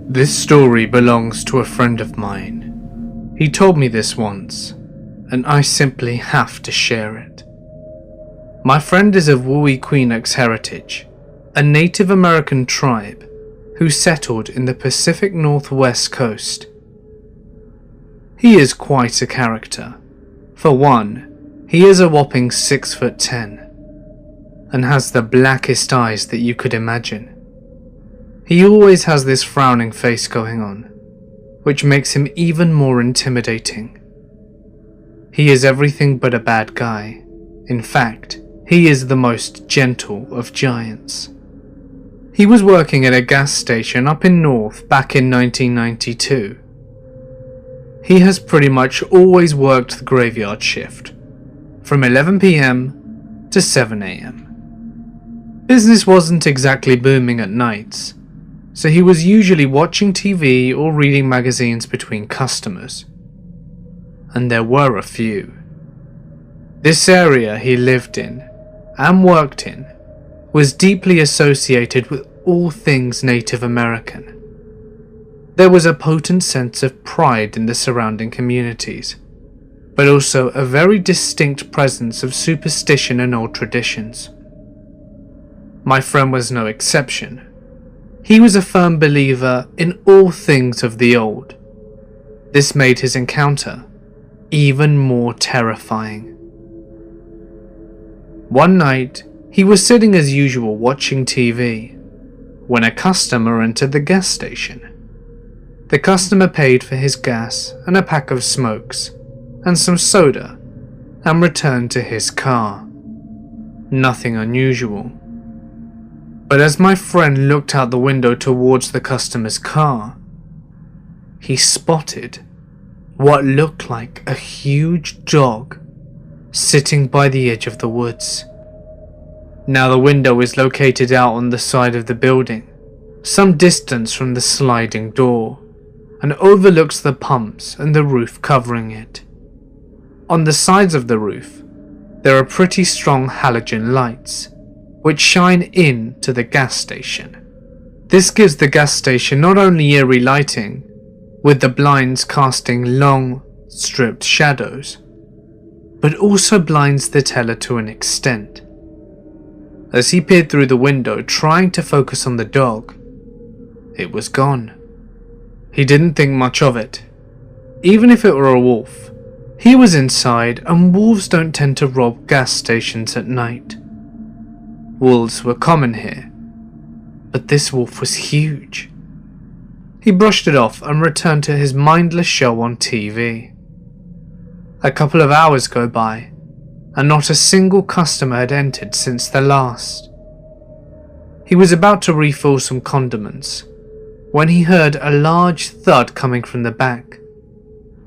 This story belongs to a friend of mine. He told me this once, and I simply have to share it. My friend is of Wui-Queenux heritage, a Native American tribe who settled in the Pacific Northwest coast. He is quite a character. For one, he is a whopping 6'10" and has the blackest eyes that you could imagine. He always has this frowning face going on, which makes him even more intimidating. He is everything but a bad guy. In fact, he is the most gentle of giants. He was working at a gas station up in North back in 1992. He has pretty much always worked the graveyard shift, from 11 PM to 7 AM. Business wasn't exactly booming at nights, so he was usually watching TV or reading magazines between customers. And there were a few. This area he lived in and worked in was deeply associated with all things Native American. There was a potent sense of pride in the surrounding communities, but also a very distinct presence of superstition and old traditions. My friend was no exception. He was a firm believer in all things of the old. This made his encounter even more terrifying. One night, he was sitting as usual watching TV when a customer entered the gas station. The customer paid for his gas and a pack of smokes and some soda and returned to his car. Nothing unusual. But as my friend looked out the window towards the customer's car, he spotted what looked like a huge dog sitting by the edge of the woods. Now the window is located out on the side of the building, some distance from the sliding door, and overlooks the pumps and the roof covering it. On the sides of the roof, there are pretty strong halogen lights, which shine in to the gas station. This gives the gas station not only eerie lighting, with the blinds casting long, stripped shadows, but also blinds the teller to an extent. As he peered through the window trying to focus on the dog, it was gone. He didn't think much of it. Even if it were a wolf, he was inside and wolves don't tend to rob gas stations at night. Wolves were common here, but this wolf was huge. He brushed it off and returned to his mindless show on TV. A couple of hours go by, and not a single customer had entered since the last. He was about to refill some condiments when he heard a large thud coming from the back.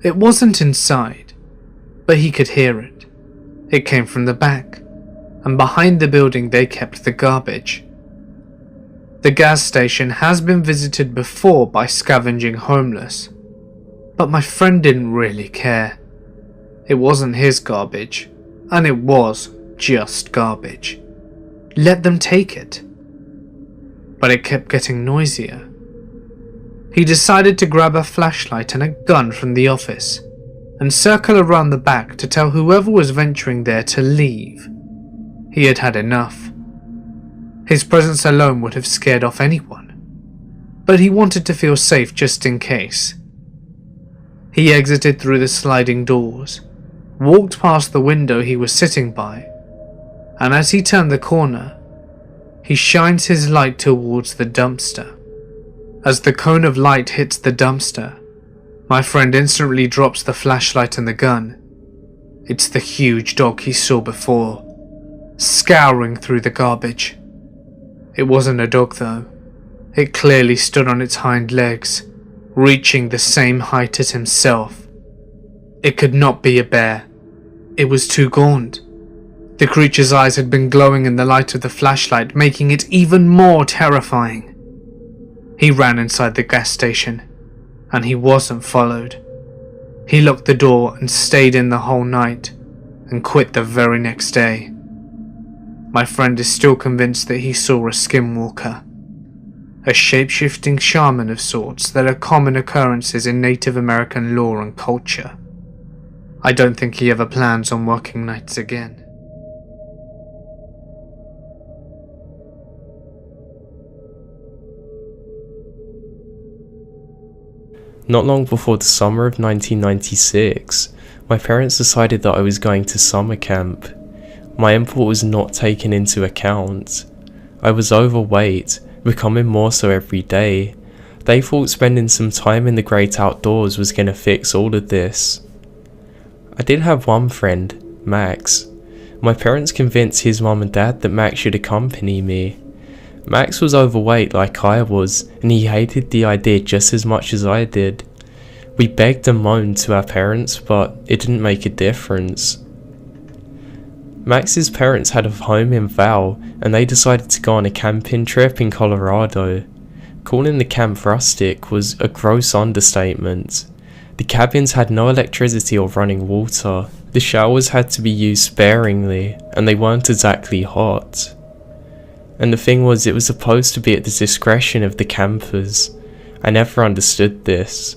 It wasn't inside, but he could hear it. It came from the back, and behind the building they kept the garbage. The gas station has been visited before by scavenging homeless, but my friend didn't really care. It wasn't his garbage, and it was just garbage. Let them take it. But it kept getting noisier. He decided to grab a flashlight and a gun from the office and circle around the back to tell whoever was venturing there to leave. He had had enough. His presence alone would have scared off anyone, but he wanted to feel safe just in case. He exited through the sliding doors, walked past the window he was sitting by, and as he turned the corner, he shines his light towards the dumpster. As the cone of light hits the dumpster, my friend instantly drops the flashlight and the gun. It's the huge dog he saw before, scouring through the garbage. It wasn't a dog though. It clearly stood on its hind legs, reaching the same height as himself. It could not be a bear. It was too gaunt. The creature's eyes had been glowing in the light of the flashlight, making it even more terrifying. He ran inside the gas station, and he wasn't followed. He locked the door and stayed in the whole night, and quit the very next day. My friend is still convinced that he saw a Skinwalker, a shape-shifting shaman of sorts that are common occurrences in Native American lore and culture. I don't think he ever plans on working nights again. Not long before the summer of 1996, my parents decided that I was going to summer camp. My input was not taken into account. I was overweight, becoming more so every day. They thought spending some time in the great outdoors was going to fix all of this. I did have one friend, Max. My parents convinced his mum and dad that Max should accompany me. Max was overweight like I was, and he hated the idea just as much as I did. We begged and moaned to our parents, but it didn't make a difference. Max's parents had a home in Val, and they decided to go on a camping trip in Colorado. Calling the camp rustic was a gross understatement. The cabins had no electricity or running water. The showers had to be used sparingly, and they weren't exactly hot. And the thing was, it was supposed to be at the discretion of the campers. I never understood this.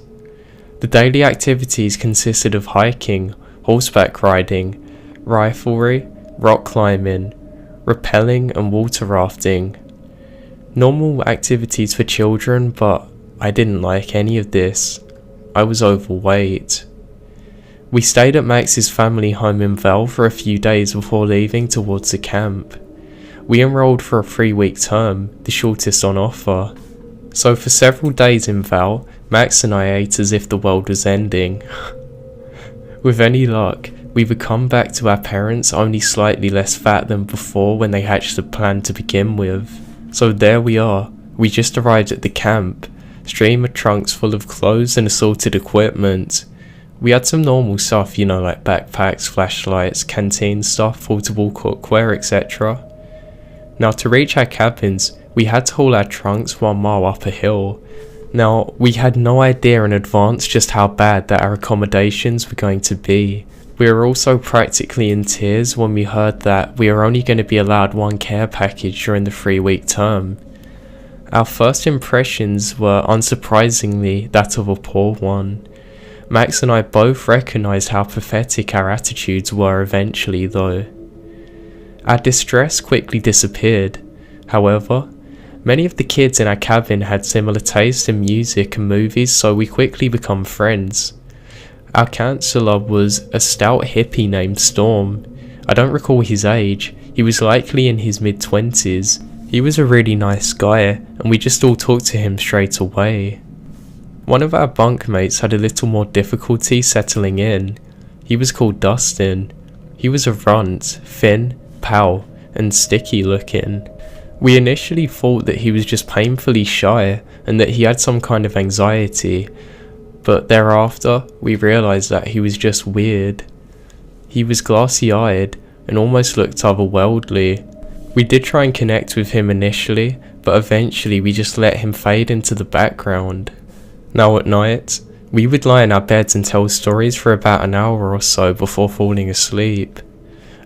The daily activities consisted of hiking, horseback riding, riflery, rock climbing, rappelling and water rafting. Normal activities for children, but I didn't like any of this. I was overweight. We stayed at Max's family home in Val for a few days before leaving towards the camp. We enrolled for a 3-week term, the shortest on offer. So for several days in Val, Max and I ate as if the world was ending. With any luck, we would come back to our parents only slightly less fat than before when they hatched the plan to begin with. So there we are, we just arrived at the camp, streamer trunks full of clothes and assorted equipment. We had some normal stuff, like backpacks, flashlights, canteen stuff, portable cookware, etc. Now to reach our cabins, we had to haul our trunks 1 mile up a hill. Now, we had no idea in advance just how bad that our accommodations were going to be. We were also practically in tears when we heard that we are only going to be allowed 1 care package during the 3-week term. Our first impressions were unsurprisingly that of a poor one. Max and I both recognised how pathetic our attitudes were eventually though. Our distress quickly disappeared. However, many of the kids in our cabin had similar tastes in music and movies, so we quickly became friends. Our counsellor was a stout hippie named Storm. I don't recall his age, he was likely in his mid-20s. He was a really nice guy, and we just all talked to him straight away. One of our bunkmates had a little more difficulty settling in. He was called Dustin. He was a runt, thin, pale, and sticky looking. We initially thought that he was just painfully shy and that he had some kind of anxiety, but thereafter we realised that he was just weird. He was glassy-eyed and almost looked otherworldly. We did try and connect with him initially, but eventually we just let him fade into the background. Now at night, we would lie in our beds and tell stories for about an hour or so before falling asleep.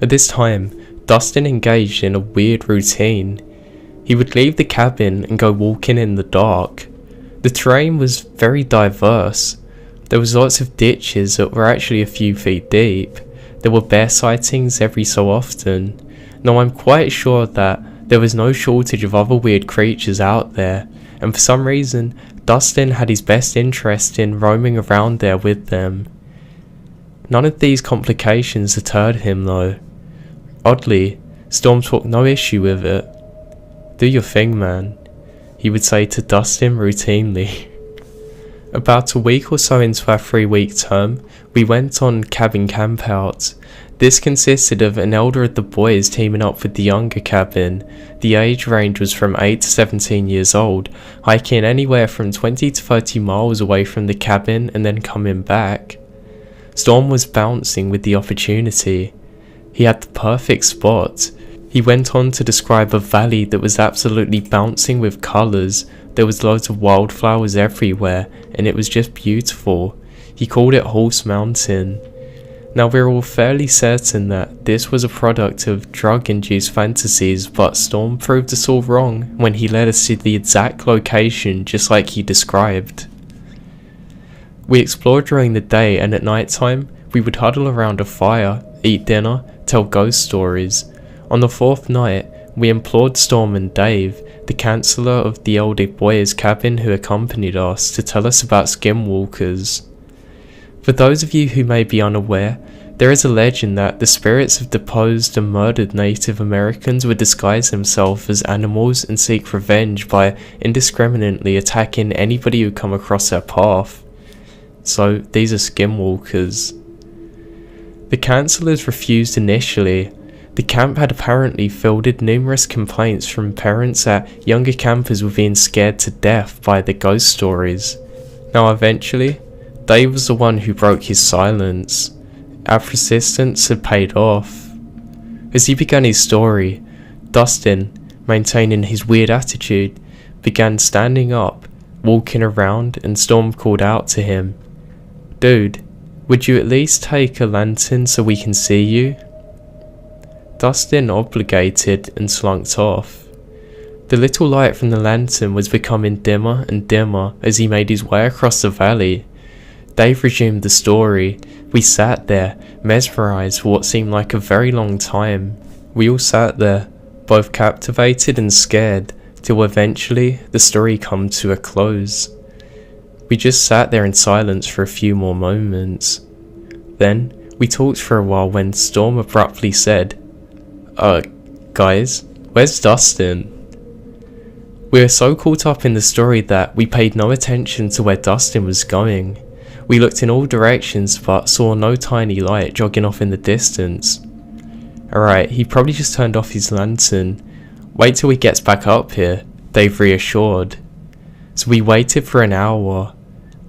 At this time, Dustin engaged in a weird routine. He would leave the cabin and go walking in the dark. The terrain was very diverse. There was lots of ditches that were actually a few feet deep. There were bear sightings every so often. Now I'm quite sure that there was no shortage of other weird creatures out there, and for some reason, Dustin had his best interest in roaming around there with them. None of these complications deterred him though. Oddly, Storm took no issue with it. "Do your thing, man," he would say to Dustin routinely. About a week or so into our 3-week term, we went on cabin campout. This consisted of an elder of the boys teaming up with the younger cabin. The age range was from 8 to 17 years old, hiking anywhere from 20 to 30 miles away from the cabin and then coming back. Storm was bouncing with the opportunity. He had the perfect spot. He went on to describe a valley that was absolutely bouncing with colours. There was loads of wildflowers everywhere, and it was just beautiful. He called it Horse Mountain. Now we're all fairly certain that this was a product of drug-induced fantasies, but Storm proved us all wrong when he led us to the exact location just like he described. We explored during the day, and at night time we would huddle around a fire, eat dinner, tell ghost stories. On the fourth night, we implored Storm and Dave, the counsellor of the older boys' cabin who accompanied us, to tell us about skinwalkers. For those of you who may be unaware, there is a legend that the spirits of deposed and murdered Native Americans would disguise themselves as animals and seek revenge by indiscriminately attacking anybody who come across their path. So these are skinwalkers. The counsellors refused initially. The camp had apparently fielded numerous complaints from parents that younger campers were being scared to death by the ghost stories. Now eventually, Dave was the one who broke his silence. Our persistence had paid off. As he began his story, Dustin, maintaining his weird attitude, began standing up, walking around, and Storm called out to him, "Dude, would you at least take a lantern so we can see you?" Dustin obligated and slunk off. The little light from the lantern was becoming dimmer and dimmer as he made his way across the valley. Dave resumed the story. We sat there, mesmerised for what seemed like a very long time. We all sat there, both captivated and scared, till eventually the story came to a close. We just sat there in silence for a few more moments. Then, we talked for a while when Storm abruptly said, guys, where's Dustin?" We were so caught up in the story that we paid no attention to where Dustin was going. We looked in all directions but saw no tiny light jogging off in the distance. Alright, he probably just turned off his lantern. Wait till he gets back up here, Dave reassured. So we waited for an hour,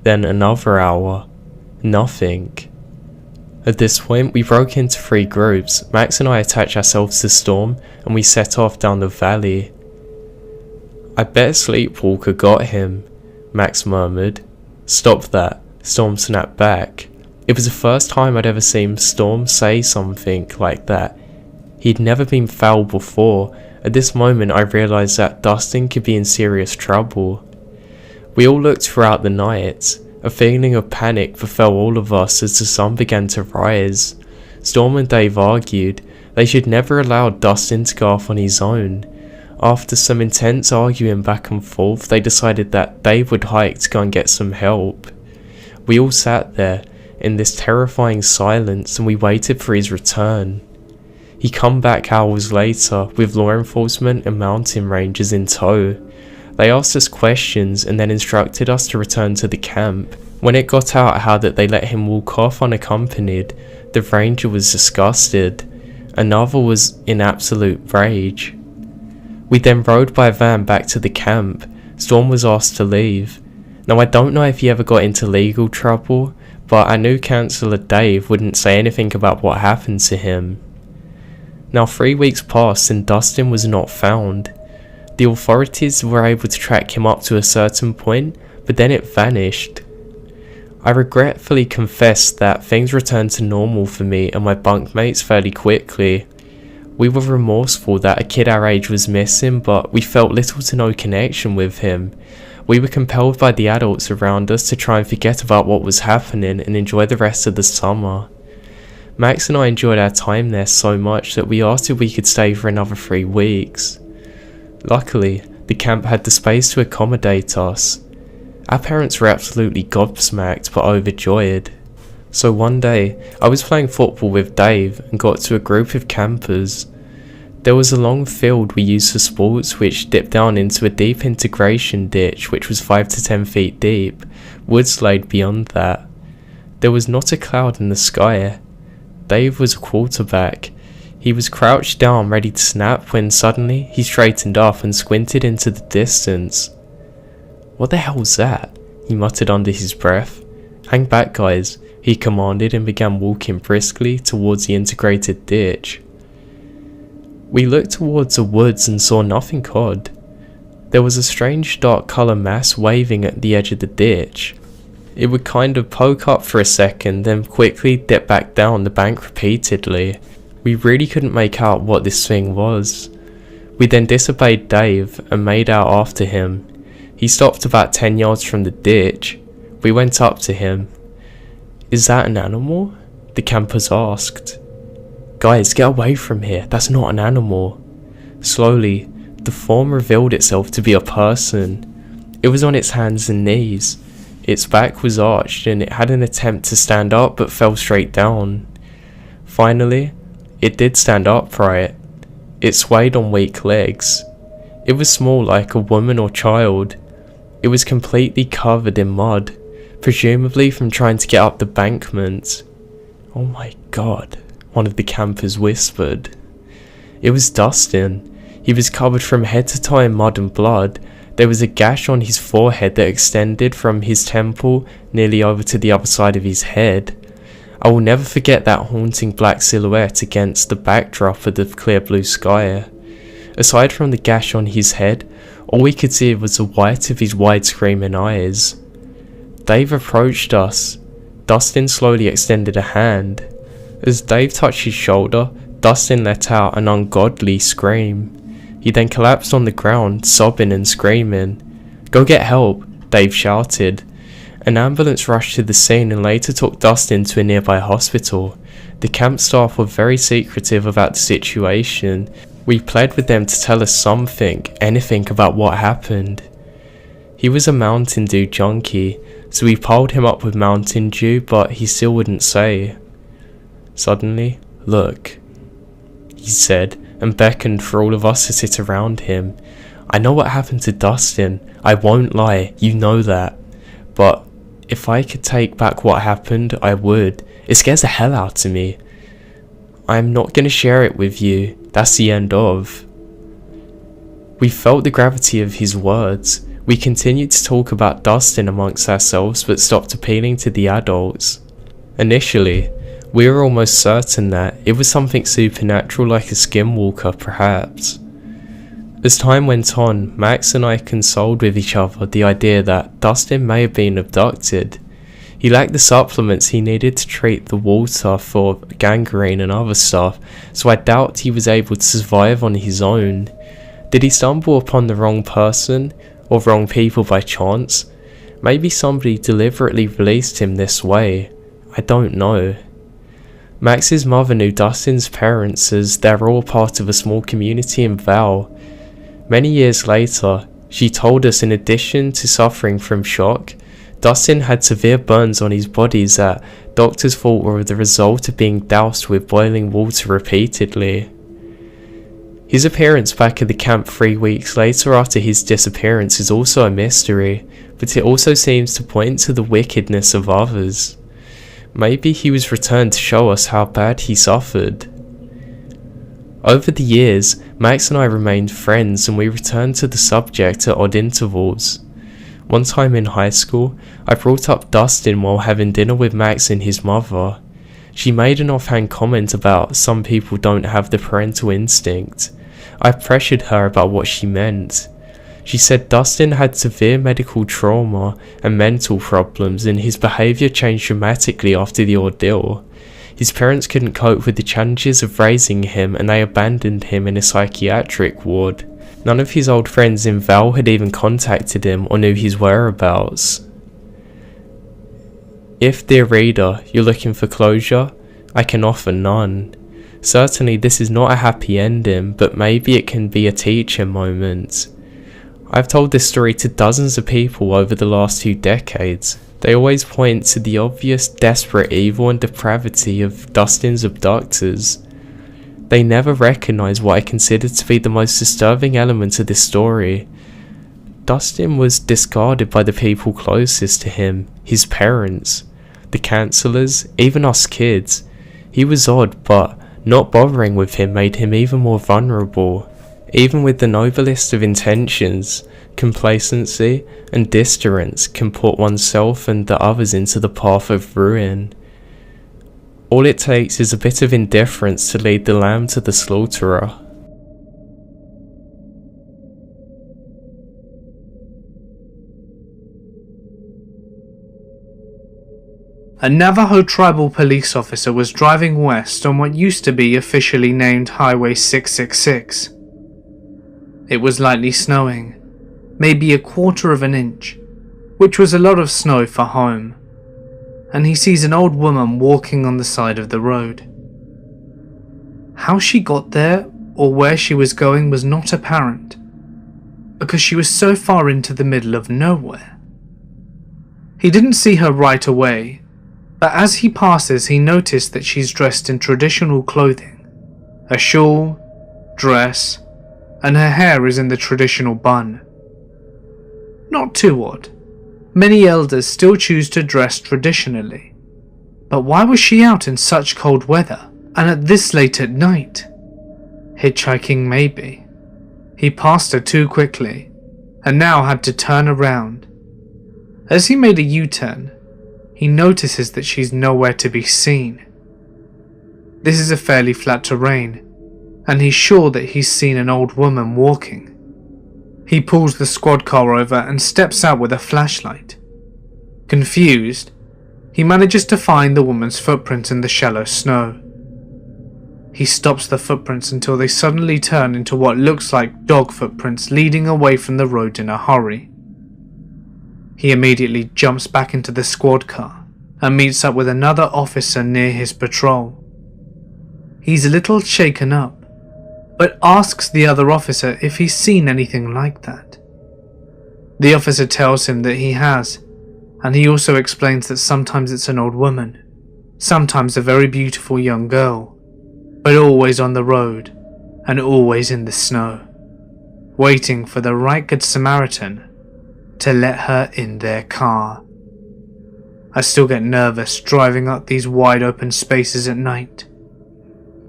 then another hour. Nothing. At this point, we broke into 3 groups. Max and I attached ourselves to Storm, and we set off down the valley. "I bet Sleepwalker got him," Max murmured. "Stop that," Storm snapped back. It was the first time I'd ever seen Storm say something like that. He'd never been foul before. At this moment, I realised that Dustin could be in serious trouble. We all looked throughout the night. A feeling of panic befell all of us as the sun began to rise. Storm and Dave argued. They should never allow Dustin to go off on his own. After some intense arguing back and forth, they decided that Dave would hike to go and get some help. We all sat there in this terrifying silence and we waited for his return. He come back hours later with law enforcement and mountain rangers in tow. They asked us questions and then instructed us to return to the camp. When it got out how that they let him walk off unaccompanied, the ranger was disgusted. Another was in absolute rage. We then rode by van back to the camp. Storm was asked to leave. Now I don't know if he ever got into legal trouble, but I knew Counsellor Dave wouldn't say anything about what happened to him. Now 3 weeks passed and Dustin was not found. The authorities were able to track him up to a certain point, but then it vanished. I regretfully confess that things returned to normal for me and my bunkmates fairly quickly. We were remorseful that a kid our age was missing, but we felt little to no connection with him. We were compelled by the adults around us to try and forget about what was happening and enjoy the rest of the summer. Max and I enjoyed our time there so much that we asked if we could stay for another 3 weeks. Luckily, the camp had the space to accommodate us. Our parents were absolutely gobsmacked but overjoyed. So one day, I was playing football with Dave and got to a group of campers. There was a long field we used for sports which dipped down into a deep integration ditch which was 5 to 10 feet deep. Woods laid beyond that. There was not a cloud in the sky. Dave was a quarterback. He was crouched down ready to snap when suddenly he straightened up and squinted into the distance. "What the hell was that?" he muttered under his breath. "Hang back guys," he commanded and began walking briskly towards the integrated ditch. We looked towards the woods and saw nothing odd. There was a strange dark colour mass waving at the edge of the ditch. It would kind of poke up for a second, then quickly dip back down the bank repeatedly. We really couldn't make out what this thing was. We then disobeyed Dave and made out after him. He stopped about 10 yards from the ditch. We went up to him. "Is that an animal?" the campers asked. "Guys, get away from here, that's not an animal." Slowly, the form revealed itself to be a person. It was on its hands and knees. Its back was arched and it had an attempt to stand up but fell straight down. Finally, it did stand upright. It swayed on weak legs. It was small, like a woman or child. It was completely covered in mud, presumably from trying to get up the bankment. "Oh my god," one of the campers whispered. It was Dustin. He was covered from head to toe in mud and blood. There was a gash on his forehead that extended from his temple nearly over to the other side of his head. I will never forget that haunting black silhouette against the backdrop of the clear blue sky. Aside from the gash on his head, all we could see was the white of his wide screaming eyes. Dave approached us. Dustin slowly extended a hand. As Dave touched his shoulder, Dustin let out an ungodly scream. He then collapsed on the ground, sobbing and screaming. "Go get help," Dave shouted. An ambulance rushed to the scene and later took Dustin to a nearby hospital. The camp staff were very secretive about the situation. We pled with them to tell us something, anything about what happened. He was a Mountain Dew junkie, so we piled him up with Mountain Dew, but he still wouldn't say. Suddenly, "Look," he said, and beckoned for all of us to sit around him. "I know what happened to Dustin, I won't lie, you know that. But if I could take back what happened, I would. It scares the hell out of me. I'm not gonna share it with you, that's the end of." We felt the gravity of his words. We continued to talk about Dustin amongst ourselves, but stopped appealing to the adults. Initially, we were almost certain that it was something supernatural like a Skinwalker perhaps. As time went on, Max and I consoled with each other the idea that Dustin may have been abducted. He lacked the supplements he needed to treat the water for gangrene and other stuff, so I doubt he was able to survive on his own. Did he stumble upon the wrong person, or wrong people by chance? Maybe somebody deliberately released him this way. I don't know. Max's mother knew Dustin's parents as they're all part of a small community in Val. Many years later, she told us in addition to suffering from shock, Dustin had severe burns on his body that doctors thought were the result of being doused with boiling water repeatedly. His appearance back at the camp 3 weeks later after his disappearance is also a mystery, but it also seems to point to the wickedness of others. Maybe he was returned to show us how bad he suffered. Over the years, Max and I remained friends and we returned to the subject at odd intervals. One time in high school, I brought up Dustin while having dinner with Max and his mother. She made an offhand comment about some people don't have the parental instinct. I pressured her about what she meant. She said Dustin had severe medical trauma and mental problems and his behaviour changed dramatically after the ordeal. His parents couldn't cope with the challenges of raising him and they abandoned him in a psychiatric ward. None of his old friends in Val had even contacted him or knew his whereabouts. If, dear reader, you're looking for closure, I can offer none. Certainly this is not a happy ending, but maybe it can be a teaching moment. I've told this story to dozens of people over the last 2 decades. They always point to the obvious desperate evil and depravity of Dustin's abductors. They never recognise what I consider to be the most disturbing element of this story. Dustin was discarded by the people closest to him, his parents, the counsellors, even us kids. He was odd, but not bothering with him made him even more vulnerable. Even with the noblest of intentions, complacency and distance can put oneself and the others into the path of ruin. All it takes is a bit of indifference to lead the lamb to the slaughterer. A Navajo tribal police officer was driving west on what used to be officially named Highway 666. It was lightly snowing, maybe a quarter of an inch, which was a lot of snow for home, and he sees an old woman walking on the side of the road. How she got there or where she was going was not apparent, because she was so far into the middle of nowhere. He didn't see her right away, but as he passes he noticed that she's dressed in traditional clothing, a shawl, dress, and her hair is in the traditional bun. Not too odd. Many elders still choose to dress traditionally. But why was she out in such cold weather, and at this late at night? Hitchhiking maybe. He passed her too quickly, and now had to turn around. As he made a U-turn, he notices that she's nowhere to be seen. This is a fairly flat terrain, and he's sure that he's seen an old woman walking. He pulls the squad car over and steps out with a flashlight. Confused, he manages to find the woman's footprints in the shallow snow. He stops the footprints until they suddenly turn into what looks like dog footprints leading away from the road in a hurry. He immediately jumps back into the squad car and meets up with another officer near his patrol. He's a little shaken up, but asks the other officer if he's seen anything like that. The officer tells him that he has, and he also explains that sometimes it's an old woman, sometimes a very beautiful young girl, but always on the road and always in the snow, waiting for the right good Samaritan to let her in their car. I still get nervous driving up these wide open spaces at night.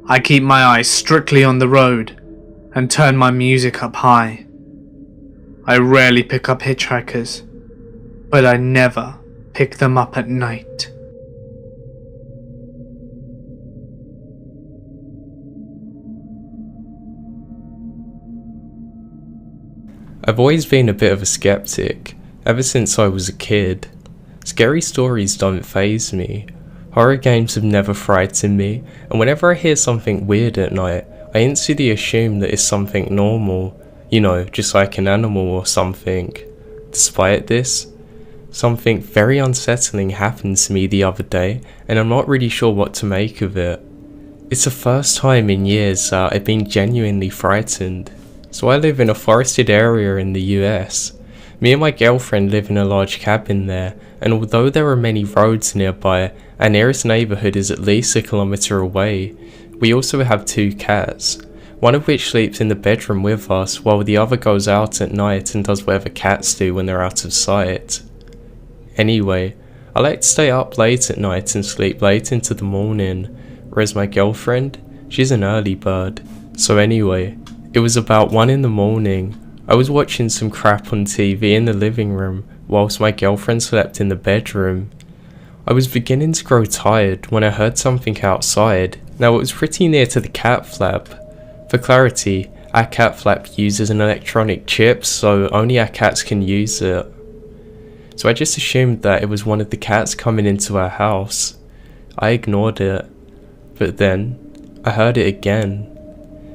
I keep my eyes strictly on the road and turn my music up high. I rarely pick up hitchhikers, but I never pick them up at night. I've always been a bit of a skeptic, ever since I was a kid. Scary stories don't faze me. Horror games have never frightened me, and whenever I hear something weird at night, I instantly assume that it's something normal, just like an animal or something. Despite this, something very unsettling happened to me the other day, and I'm not really sure what to make of it. It's the first time in years that I've been genuinely frightened. So I live in a forested area in the US. Me and my girlfriend live in a large cabin there, and although there are many roads nearby, our nearest neighbourhood is at least 1 kilometre away. We also have 2 cats, one of which sleeps in the bedroom with us while the other goes out at night and does whatever cats do when they're out of sight. Anyway, I like to stay up late at night and sleep late into the morning, whereas my girlfriend, she's an early bird. So anyway, it was about 1 in the morning. I was watching some crap on TV in the living room whilst my girlfriend slept in the bedroom. I was beginning to grow tired when I heard something outside. Now it was pretty near to the cat flap. For clarity, our cat flap uses an electronic chip, so only our cats can use it. So I just assumed that it was one of the cats coming into our house. I ignored it, but then I heard it again.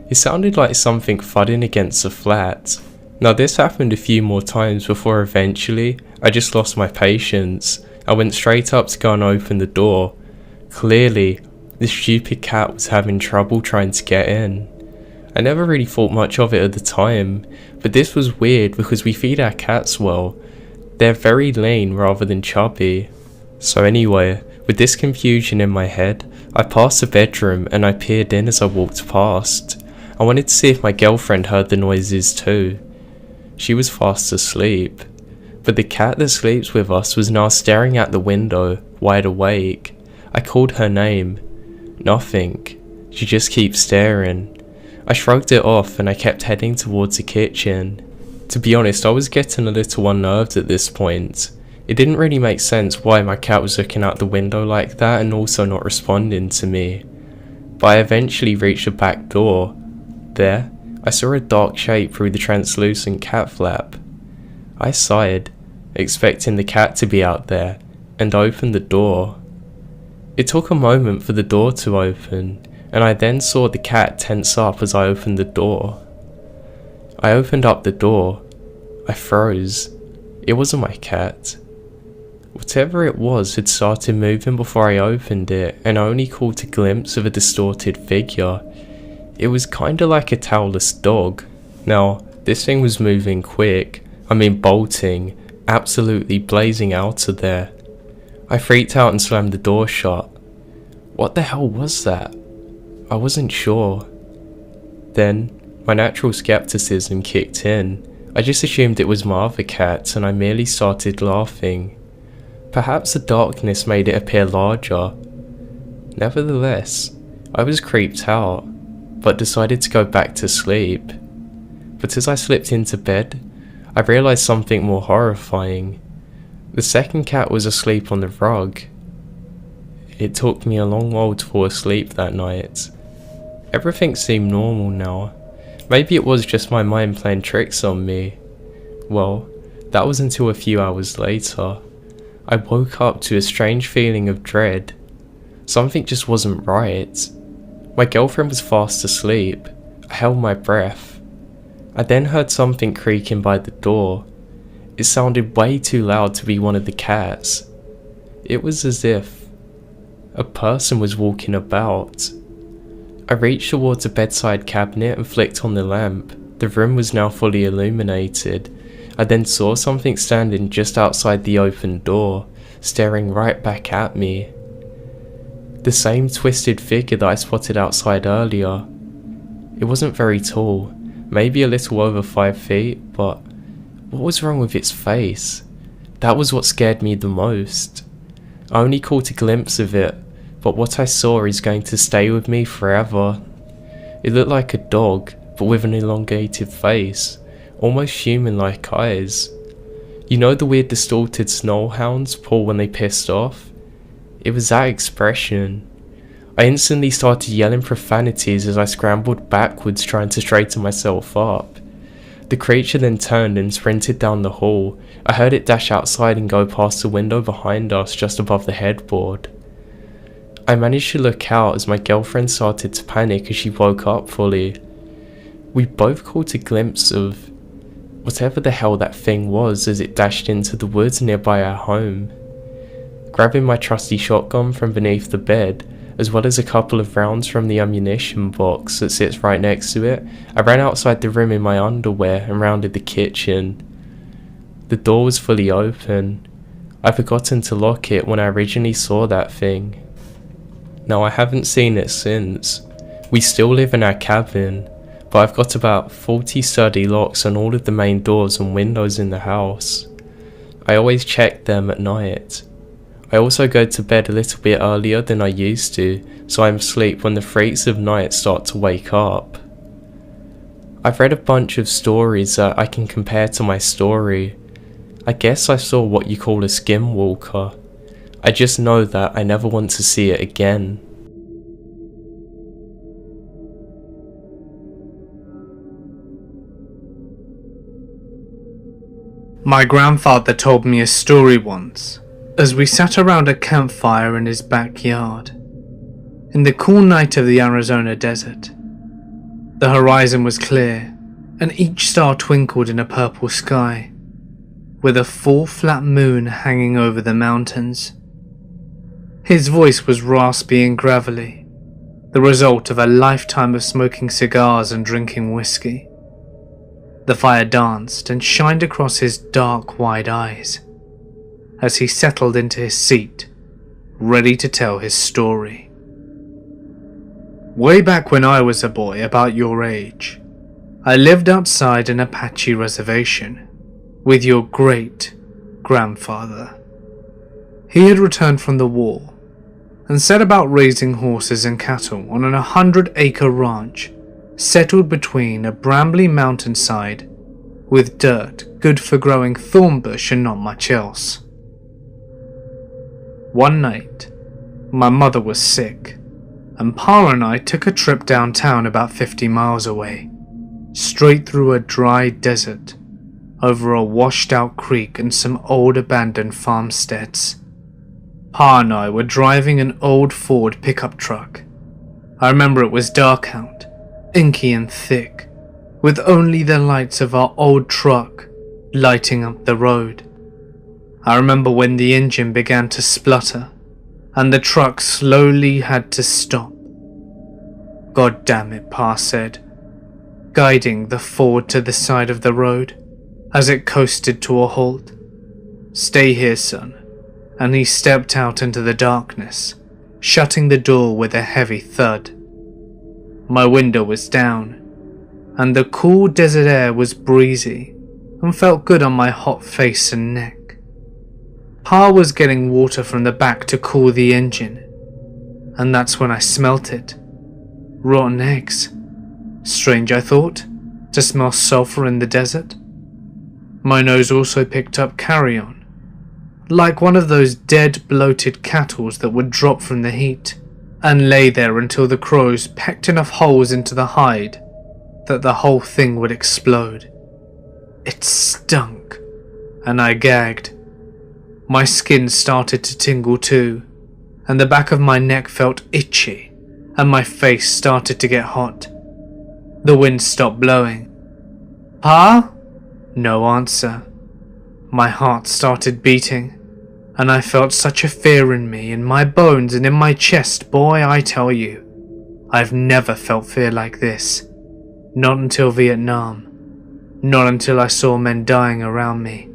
It sounded like something thudding against the flat. Now this happened a few more times before eventually I just lost my patience. I went straight up to go and open the door. Clearly, this stupid cat was having trouble trying to get in. I never really thought much of it at the time, but this was weird because we feed our cats well. They're very lean rather than chubby. So anyway, with this confusion in my head, I passed the bedroom and I peered in as I walked past. I wanted to see if my girlfriend heard the noises too. She was fast asleep, but the cat that sleeps with us was now staring out the window, wide awake. I called her name. Nothing. She just keeps staring. I shrugged it off and I kept heading towards the kitchen. To be honest, I was getting a little unnerved at this point. It didn't really make sense why my cat was looking out the window like that and also not responding to me. But I eventually reached the back door. There, I saw a dark shape through the translucent cat flap. I sighed, expecting the cat to be out there, and opened the door. It took a moment for the door to open, and I then saw the cat tense up as I opened the door. I opened up the door. I froze. It wasn't my cat. Whatever it was had started moving before I opened it, and I only caught a glimpse of a distorted figure. It was kinda like a tailless dog. Now, this thing was moving quick, bolting, absolutely blazing out of there. I freaked out and slammed the door shut. What the hell was that? I wasn't sure. Then, my natural skepticism kicked in. I just assumed it was my other cat, and I merely started laughing. Perhaps the darkness made it appear larger. Nevertheless, I was creeped out, but decided to go back to sleep. But as I slipped into bed, I realised something more horrifying. The second cat was asleep on the rug. It took me a long while to fall asleep that night. Everything seemed normal now. Maybe it was just my mind playing tricks on me. Well, that was until a few hours later. I woke up to a strange feeling of dread. Something just wasn't right. My girlfriend was fast asleep. I held my breath. I then heard something creaking by the door. It sounded way too loud to be one of the cats. It was as if a person was walking about. I reached towards a bedside cabinet and flicked on the lamp. The room was now fully illuminated. I then saw something standing just outside the open door, staring right back at me. The same twisted figure that I spotted outside earlier. It wasn't very tall, maybe a little over 5 feet, but what was wrong with its face? That was what scared me the most. I only caught a glimpse of it, but what I saw is going to stay with me forever. It looked like a dog, but with an elongated face, almost human-like eyes. You know the weird distorted snarl hounds pull when they pissed off? It was that expression. I instantly started yelling profanities as I scrambled backwards trying to straighten myself up. The creature then turned and sprinted down the hall. I heard it dash outside and go past the window behind us just above the headboard. I managed to look out as my girlfriend started to panic as she woke up fully. We both caught a glimpse of whatever the hell that thing was as it dashed into the woods nearby our home. Grabbing my trusty shotgun from beneath the bed, as well as a couple of rounds from the ammunition box that sits right next to it, I ran outside the room in my underwear and rounded the kitchen. The door was fully open. I'd forgotten to lock it when I originally saw that thing. Now I haven't seen it since. We still live in our cabin, but I've got about 40 sturdy locks on all of the main doors and windows in the house. I always check them at night. I also go to bed a little bit earlier than I used to, so I'm asleep when the freaks of night start to wake up. I've read a bunch of stories that I can compare to my story. I guess I saw what you call a skinwalker. I just know that I never want to see it again. My grandfather told me a story once, as we sat around a campfire in his backyard. In the cool night of the Arizona desert, the horizon was clear, and each star twinkled in a purple sky, with a full flat moon hanging over the mountains. His voice was raspy and gravelly, the result of a lifetime of smoking cigars and drinking whiskey. The fire danced and shined across his dark, wide eyes as he settled into his seat, ready to tell his story. Way back when I was a boy about your age, I lived outside an Apache reservation with your great-grandfather. He had returned from the war and set about raising horses and cattle on an 100-acre ranch settled between a brambly mountainside with dirt good for growing thorn bush and not much else. One night, my mother was sick, and Pa and I took a trip downtown about 50 miles away, straight through a dry desert, over a washed-out creek and some old abandoned farmsteads. Pa and I were driving an old Ford pickup truck. I remember it was dark out, inky and thick, with only the lights of our old truck lighting up the road. I remember when the engine began to splutter and the truck slowly had to stop. "God damn it," Pa said, guiding the Ford to the side of the road as it coasted to a halt. "Stay here, son," and he stepped out into the darkness, shutting the door with a heavy thud. My window was down, and the cool desert air was breezy and felt good on my hot face and neck. Pa was getting water from the back to cool the engine, and that's when I smelt it. Rotten eggs. Strange, I thought, to smell sulfur in the desert. My nose also picked up carrion, like one of those dead, bloated cattle that would drop from the heat and lay there until the crows pecked enough holes into the hide that the whole thing would explode. It stunk, and I gagged. My skin started to tingle too, and the back of my neck felt itchy, and my face started to get hot. The wind stopped blowing. "Pa?" No answer. My heart started beating, and I felt such a fear in me, in my bones and in my chest. Boy, I tell you, I've never felt fear like this. Not until Vietnam. Not until I saw men dying around me.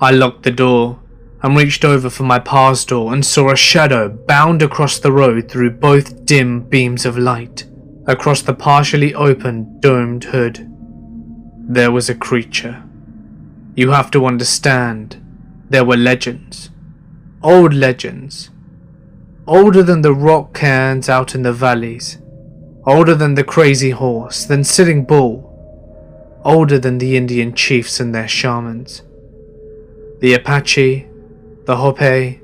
I locked the door and reached over for my pa's door and saw a shadow bound across the road through both dim beams of light, across the partially opened domed hood. There was a creature. You have to understand, there were legends. Old legends. Older than the rock cairns out in the valleys. Older than the crazy horse, than Sitting Bull. Older than the Indian chiefs and their shamans. The Apache, the Hopi,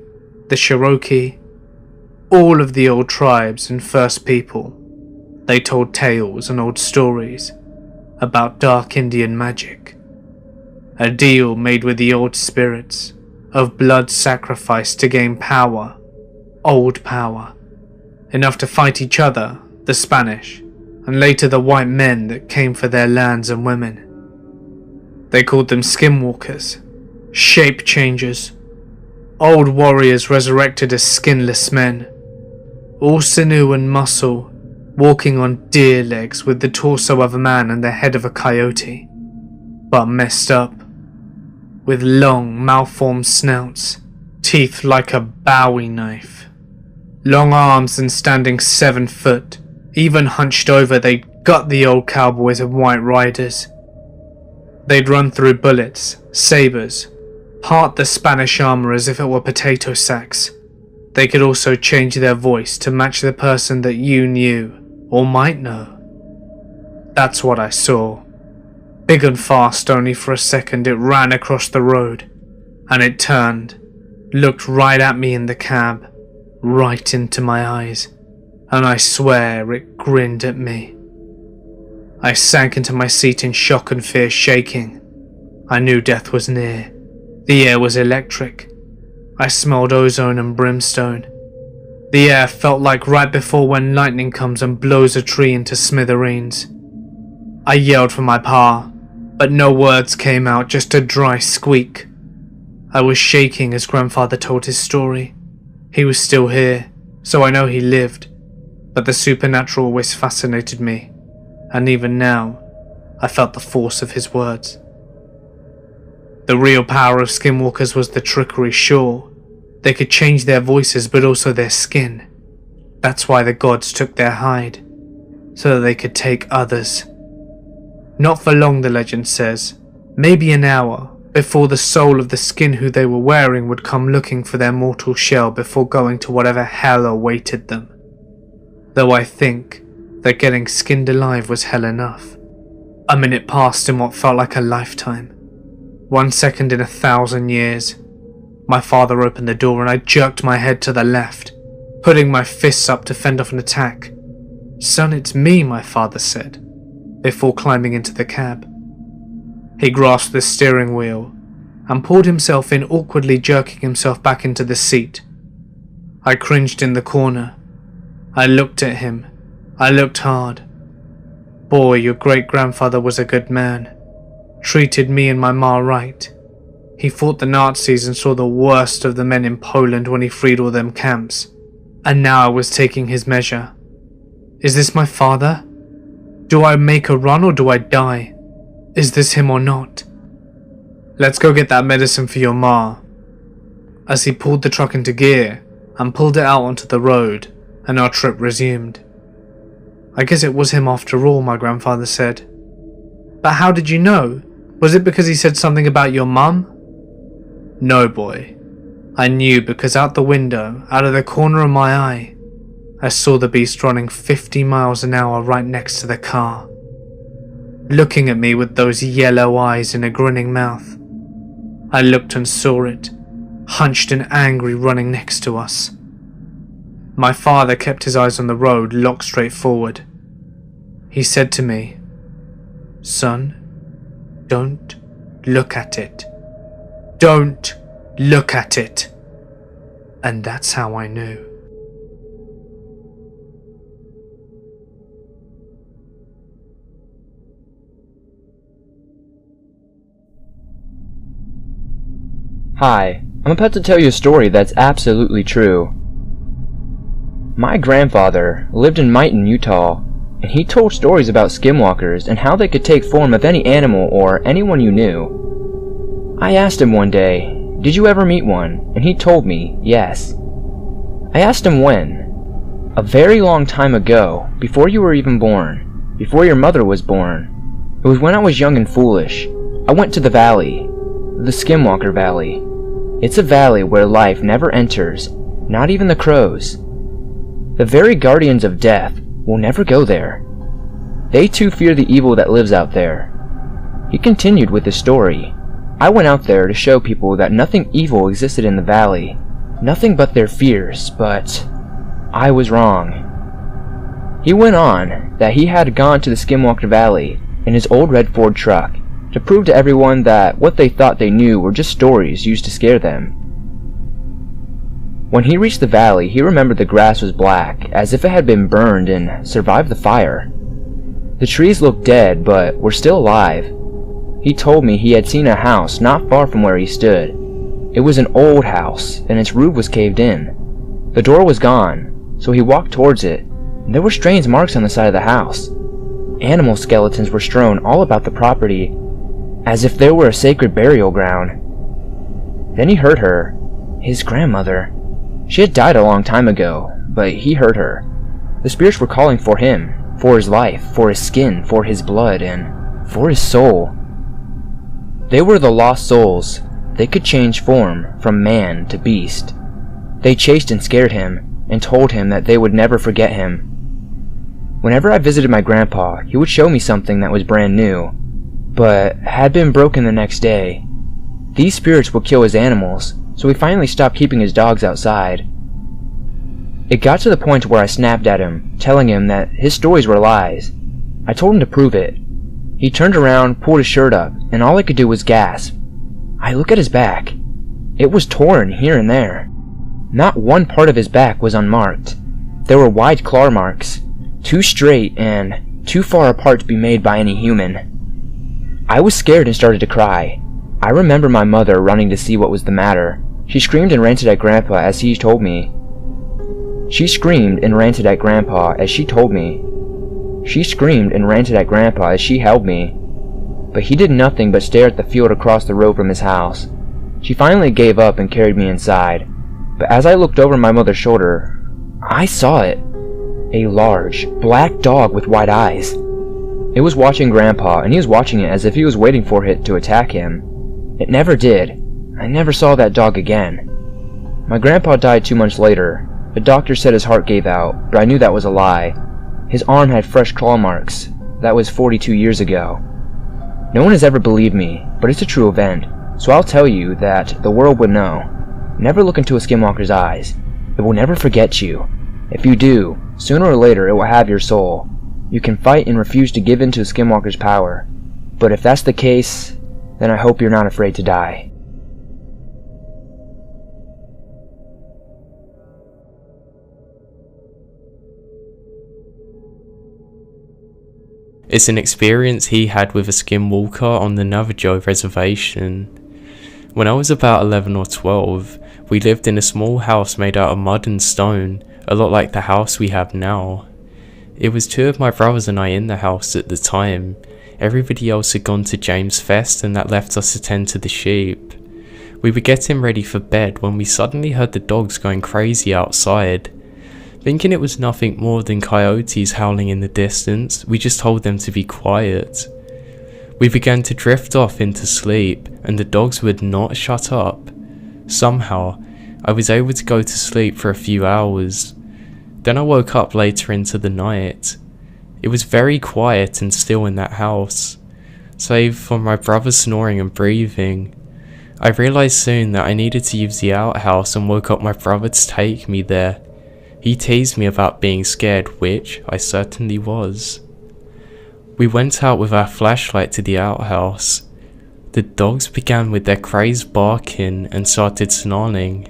the Cherokee, all of the old tribes and first people. They told tales and old stories about dark Indian magic. A deal made with the old spirits of blood sacrifice to gain power, old power, enough to fight each other, the Spanish, and later the white men that came for their lands and women. They called them Skinwalkers, shape changers, old warriors resurrected as skinless men, all sinew and muscle, walking on deer legs with the torso of a man and the head of a coyote, but messed up, with long, malformed snouts, teeth like a Bowie knife, long arms and standing 7 foot, even hunched over they'd gut the old cowboys and white riders. They'd run through bullets, sabers, part the Spanish armor as if it were potato sacks. They could also change their voice to match the person that you knew or might know. That's what I saw. Big and fast, only for a second it ran across the road, and it turned, looked right at me in the cab, right into my eyes, and I swear it grinned at me. I sank into my seat in shock and fear, shaking. I knew death was near. The air was electric. I smelled ozone and brimstone. The air felt like right before when lightning comes and blows a tree into smithereens. I yelled for my pa, but no words came out, just a dry squeak. I was shaking as grandfather told his story. He was still here, so I know he lived, but the supernatural always fascinated me, and even now, I felt the force of his words. The real power of Skinwalkers was the trickery, sure. They could change their voices, but also their skin. That's why the gods took their hide, so that they could take others. Not for long, the legend says, maybe an hour, before the soul of the skin who they were wearing would come looking for their mortal shell before going to whatever hell awaited them. Though I think that getting skinned alive was hell enough. A minute passed in what felt like a lifetime. 1 second in 1,000 years. My father opened the door and I jerked my head to the left, putting my fists up to fend off an attack. "Son, it's me," my father said, before climbing into the cab. He grasped the steering wheel and pulled himself in, awkwardly jerking himself back into the seat I cringed in the corner. I looked at him. I looked hard. Boy, your great-grandfather was a good man. Treated me and my ma right. He fought the Nazis and saw the worst of the men in Poland when he freed all them camps. And now I was taking his measure. Is this my father? Do I make a run or do I die? Is this him or not? Let's go get that medicine for your ma. As he pulled the truck into gear and pulled it out onto the road, and our trip resumed. I guess it was him after all, my grandfather said. But how did you know? Was it because he said something about your mum? No, boy. I knew because out the window, out of the corner of my eye, I saw the beast running 50 miles an hour right next to the car, looking at me with those yellow eyes and a grinning mouth. I looked and saw it, hunched and angry, running next to us. My father kept his eyes on the road, locked straight forward. He said to me, "Son, don't look at it. Don't look at it." And that's how I knew. Hi, I'm about to tell you a story that's absolutely true. My grandfather lived in Mighton, Utah, and he told stories about skinwalkers and how they could take form of any animal or anyone you knew. I asked him one day, "Did you ever meet one?" And he told me, yes. I asked him when. A very long time ago, before you were even born, before your mother was born. It was when I was young and foolish. I went to the valley, the Skinwalker Valley. It's a valley where life never enters, not even the crows. The very guardians of death will never go there. They too fear the evil that lives out there. He continued with his story. I went out there to show people that nothing evil existed in the valley, nothing but their fears, but I was wrong. He went on that he had gone to the Skinwalker Valley in his old red Ford truck to prove to everyone that what they thought they knew were just stories used to scare them. When he reached the valley, he remembered the grass was black, as if it had been burned and survived the fire. The trees looked dead, but were still alive. He told me he had seen a house not far from where he stood. It was an old house, and its roof was caved in. The door was gone, so he walked towards it, and there were strange marks on the side of the house. Animal skeletons were strewn all about the property, as if there were a sacred burial ground. Then he heard her, his grandmother. She had died a long time ago, but he heard her. The spirits were calling for him, for his life, for his skin, for his blood, and for his soul. They were the lost souls. They could change form from man to beast. They chased and scared him, and told him that they would never forget him. Whenever I visited my grandpa, he would show me something that was brand new, but had been broken the next day. These spirits would kill his animals, so he finally stopped keeping his dogs outside. It got to the point where I snapped at him, telling him that his stories were lies. I told him to prove it. He turned around, pulled his shirt up, and all I could do was gasp. I look at his back. It was torn here and there. Not one part of his back was unmarked. There were wide claw marks, too straight and too far apart to be made by any human. I was scared and started to cry. I remember my mother running to see what was the matter. She screamed and ranted at Grandpa as he told me. She screamed and ranted at Grandpa as she told me. She screamed and ranted at Grandpa as she held me. But he did nothing but stare at the field across the road from his house. She finally gave up and carried me inside. But as I looked over my mother's shoulder, I saw it. A large, black dog with white eyes. It was watching Grandpa, and he was watching it as if he was waiting for it to attack him. It never did. I never saw that dog again. My grandpa died 2 months later. The doctor said his heart gave out, but I knew that was a lie. His arm had fresh claw marks. That was 42 years ago. No one has ever believed me, but it's a true event, so I'll tell you that the world would know. Never look into a skinwalker's eyes. It will never forget you. If you do, sooner or later it will have your soul. You can fight and refuse to give in to a skinwalker's power. But if that's the case, then I hope you're not afraid to die. It's an experience he had with a skinwalker on the Navajo reservation. When I was about 11 or 12, we lived in a small house made out of mud and stone, a lot like the house we have now. It was 2 of my brothers and I in the house at the time. Everybody else had gone to James Fest and that left us to tend to the sheep. We were getting ready for bed when we suddenly heard the dogs going crazy outside. Thinking it was nothing more than coyotes howling in the distance, we just told them to be quiet. We began to drift off into sleep and the dogs would not shut up. Somehow, I was able to go to sleep for a few hours. Then I woke up later into the night. It was very quiet and still in that house, save for my brother snoring and breathing. I realised soon that I needed to use the outhouse and woke up my brother to take me there. He teased me about being scared, which I certainly was. We went out with our flashlight to the outhouse. The dogs began with their crazed barking and started snarling.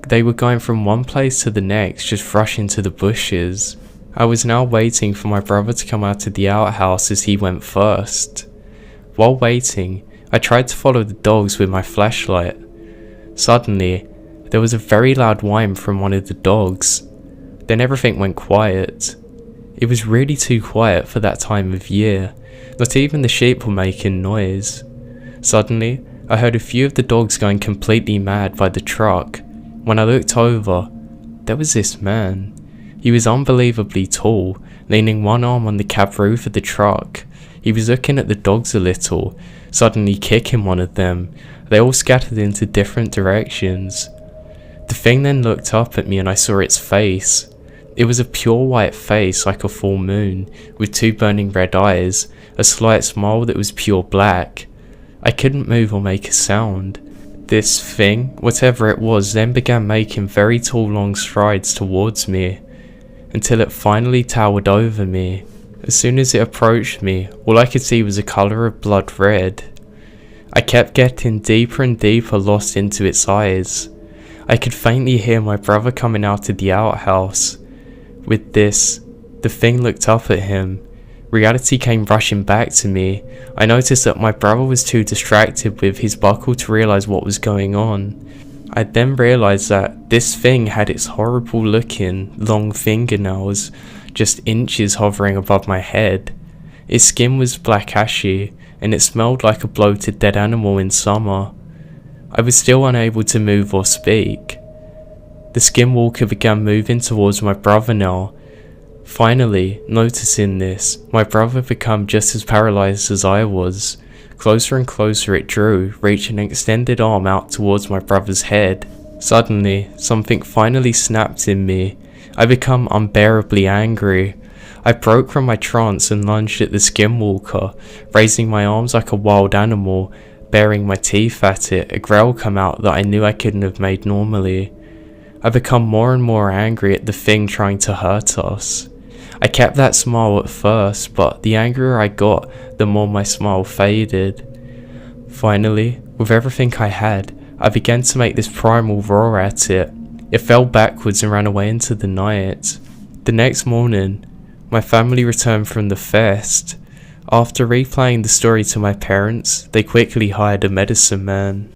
They were going from one place to the next, just rushing to the bushes. I was now waiting for my brother to come out of the outhouse as he went first. While waiting, I tried to follow the dogs with my flashlight. Suddenly, there was a very loud whine from one of the dogs. Then everything went quiet. It was really too quiet for that time of year. Not even the sheep were making noise. Suddenly, I heard a few of the dogs going completely mad by the truck. When I looked over, there was this man. He was unbelievably tall, leaning one arm on the cab roof of the truck. He was looking at the dogs a little, suddenly kicking one of them. They all scattered into different directions. The thing then looked up at me and I saw its face. It was a pure white face like a full moon, with 2 burning red eyes, a slight smile that was pure black. I couldn't move or make a sound. This thing, whatever it was, then began making very tall long strides towards me, until it finally towered over me. As soon as it approached me, all I could see was a colour of blood red. I kept getting deeper and deeper lost into its eyes. I could faintly hear my brother coming out of the outhouse. With this, the thing looked up at him. Reality came rushing back to me. I noticed that my brother was too distracted with his buckle to realise what was going on. I then realised that this thing had its horrible looking, long fingernails, just inches hovering above my head. Its skin was black ashy, and it smelled like a bloated dead animal in summer. I was still unable to move or speak. The skinwalker began moving towards my brother now. Finally, noticing this, my brother became just as paralysed as I was. Closer and closer it drew, reaching an extended arm out towards my brother's head. Suddenly, something finally snapped in me. I became unbearably angry. I broke from my trance and lunged at the skinwalker, raising my arms like a wild animal, baring my teeth at it. A growl came out that I knew I couldn't have made normally. I became more and more angry at the thing trying to hurt us. I kept that smile at first, but the angrier I got, the more my smile faded. Finally, with everything I had, I began to make this primal roar at it. It fell backwards and ran away into the night. The next morning, my family returned from the fest. After replaying the story to my parents, they quickly hired a medicine man.